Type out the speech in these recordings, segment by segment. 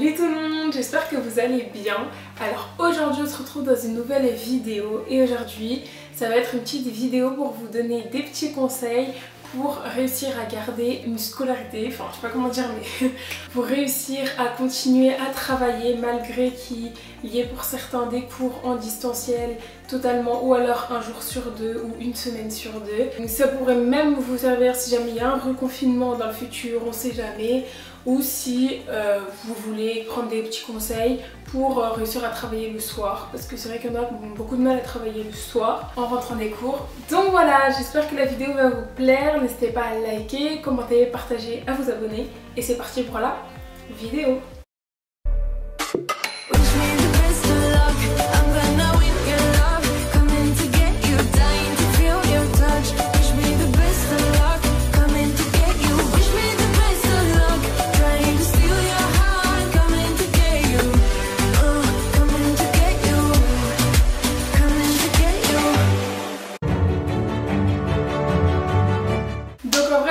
Salut tout le monde, j'espère que vous allez bien. Alors aujourd'hui on se retrouve dans une nouvelle vidéo et aujourd'hui ça va être une petite vidéo pour vous donner des petits conseils pour réussir à garder une scolarité, enfin je sais pas comment dire mais pour réussir à continuer à travailler malgré qu'il y ait pour certains des cours en distanciel totalement ou alors un jour sur deux ou une semaine sur deux. Donc ça pourrait même vous servir si jamais il y a un reconfinement dans le futur, on sait jamais, ou si vous voulez prendre des petits conseils pour réussir à travailler le soir, parce que c'est vrai qu'il y en a qui ont beaucoup de mal à travailler le soir en rentrant des cours. Donc voilà, j'espère que la vidéo va vous plaire, n'hésitez pas à liker, commenter, partager, à vous abonner et c'est parti pour la vidéo.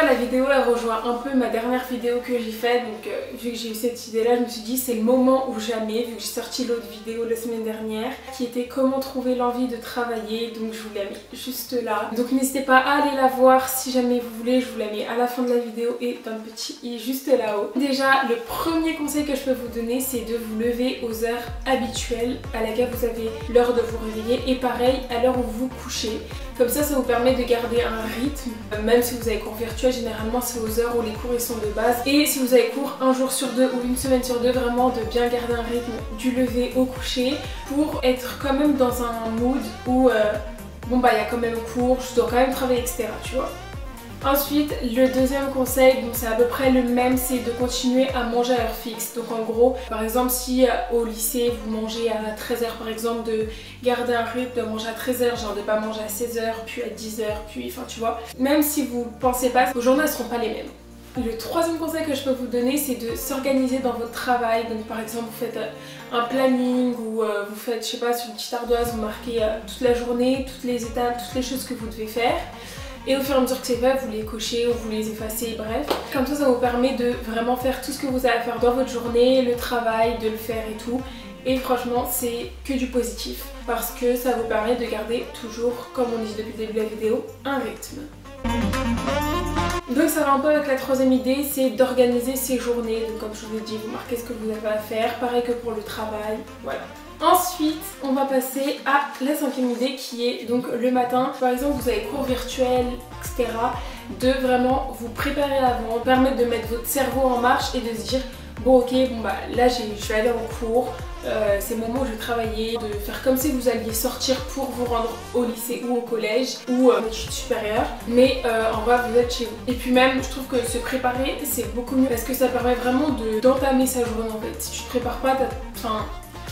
La vidéo elle rejoint un peu ma dernière vidéo que j'ai faite, donc vu que j'ai eu cette idée là je me suis dit c'est le moment ou jamais, vu que j'ai sorti l'autre vidéo la semaine dernière qui était comment trouver l'envie de travailler, donc je vous la mets juste là, donc n'hésitez pas à aller la voir si jamais vous voulez, je vous la mets à la fin de la vidéo et dans le petit i juste là-haut. Déjà le premier conseil que je peux vous donner c'est de vous lever aux heures habituelles à laquelle vous avez l'heure de vous réveiller et pareil à l'heure où vous vous couchez. Comme ça vous permet de garder un rythme, même si vous avez cours virtuel, généralement c'est aux heures où les cours ils sont de base. Et si vous avez cours un jour sur deux ou une semaine sur deux, vraiment de bien garder un rythme du lever au coucher pour être quand même dans un mood où bon bah il y a quand même cours, je dois quand même travailler etc. tu vois. Ensuite, le deuxième conseil, donc c'est à peu près le même, c'est de continuer à manger à heure fixe. Donc en gros, par exemple si au lycée vous mangez à 13h par exemple, de garder un rythme, de manger à 13h, genre de pas manger à 16h, puis à 10h, puis enfin tu vois. Même si vous pensez pas, vos journées ne seront pas les mêmes. Le troisième conseil que je peux vous donner c'est de s'organiser dans votre travail. Donc par exemple vous faites un planning ou vous faites je sais pas sur une petite ardoise, vous marquez toute la journée, toutes les étapes, toutes les choses que vous devez faire. Et au fur et à mesure que c'est fait, vous les cochez ou vous les effacez, bref. Comme ça vous permet de vraiment faire tout ce que vous avez à faire dans votre journée, le travail, de le faire et tout. Et franchement, c'est que du positif parce que ça vous permet de garder toujours, comme on dit depuis le début de la vidéo, un rythme. Donc ça va un peu avec la troisième idée, c'est d'organiser ses journées. Donc comme je vous l'ai dit, vous marquez ce que vous avez à faire, pareil que pour le travail, voilà. Ensuite, on va passer à la cinquième idée qui est donc le matin. Par exemple, vous avez cours virtuels, etc. De vraiment vous préparer avant, permettre de mettre votre cerveau en marche et de se dire bon ok, bon bah là je vais aller en cours, c'est le moment où je vais travailler, de faire comme si vous alliez sortir pour vous rendre au lycée ou au collège ou en études supérieures, mais en vrai vous êtes chez vous. Et puis même je trouve que se préparer c'est beaucoup mieux parce que ça permet vraiment d'entamer sa journée en fait. Si tu te prépares pas,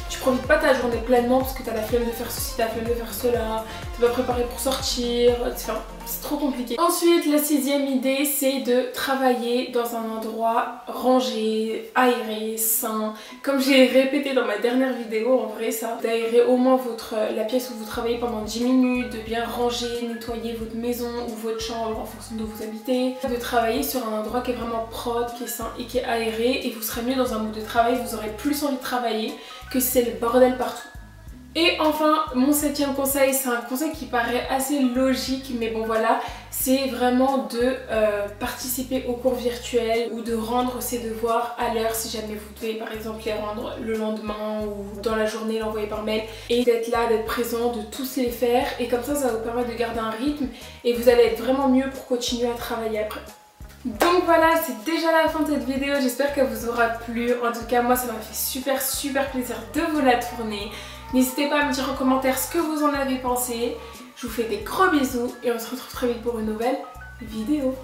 tu profites pas ta journée pleinement parce que t'as la flemme de faire ceci, t'as la flemme de faire cela, t'es pas préparé pour sortir, enfin, c'est trop compliqué. Ensuite, la sixième idée, c'est de travailler dans un endroit rangé, aéré, sain. Comme j'ai répété dans ma dernière vidéo, en vrai ça, d'aérer au moins la pièce où vous travaillez pendant 10 minutes, de bien ranger, nettoyer votre maison ou votre chambre en fonction d'où vous habitez, de travailler sur un endroit qui est vraiment propre, qui est sain et qui est aéré, et vous serez mieux dans un mood de travail, vous aurez plus envie de travailler que si c'est le bordel partout. Et enfin, mon septième conseil, c'est un conseil qui paraît assez logique, mais bon voilà, c'est vraiment de participer aux cours virtuels ou de rendre ses devoirs à l'heure si jamais vous devez par exemple les rendre le lendemain ou dans la journée, l'envoyer par mail, et d'être là, d'être présent, de tous les faire, et comme ça vous permet de garder un rythme et vous allez être vraiment mieux pour continuer à travailler après. Donc voilà, c'est déjà la fin de cette vidéo, j'espère qu'elle vous aura plu. En tout cas moi ça m'a fait super plaisir de vous la tourner. N'hésitez pas à me dire en commentaire ce que vous en avez pensé. Je vous fais des gros bisous et on se retrouve très vite pour une nouvelle vidéo.